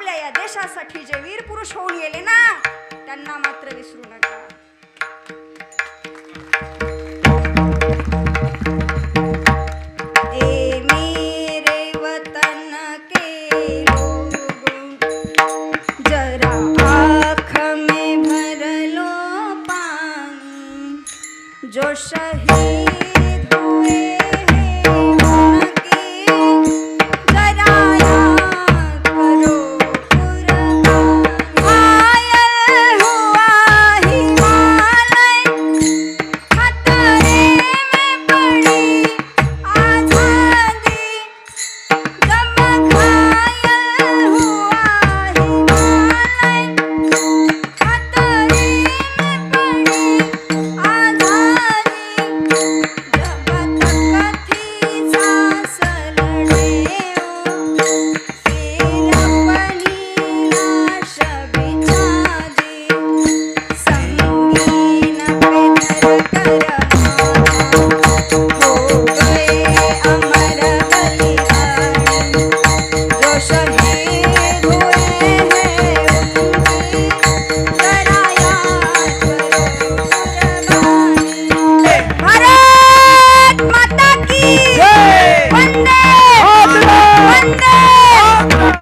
आपल्या या देशासाठी जे वीर पुरुष होऊन गेले ना त्यांना मात्र विसरू नका. ए मेरे वतन के लोग जरा आँख में भर लो पानी जो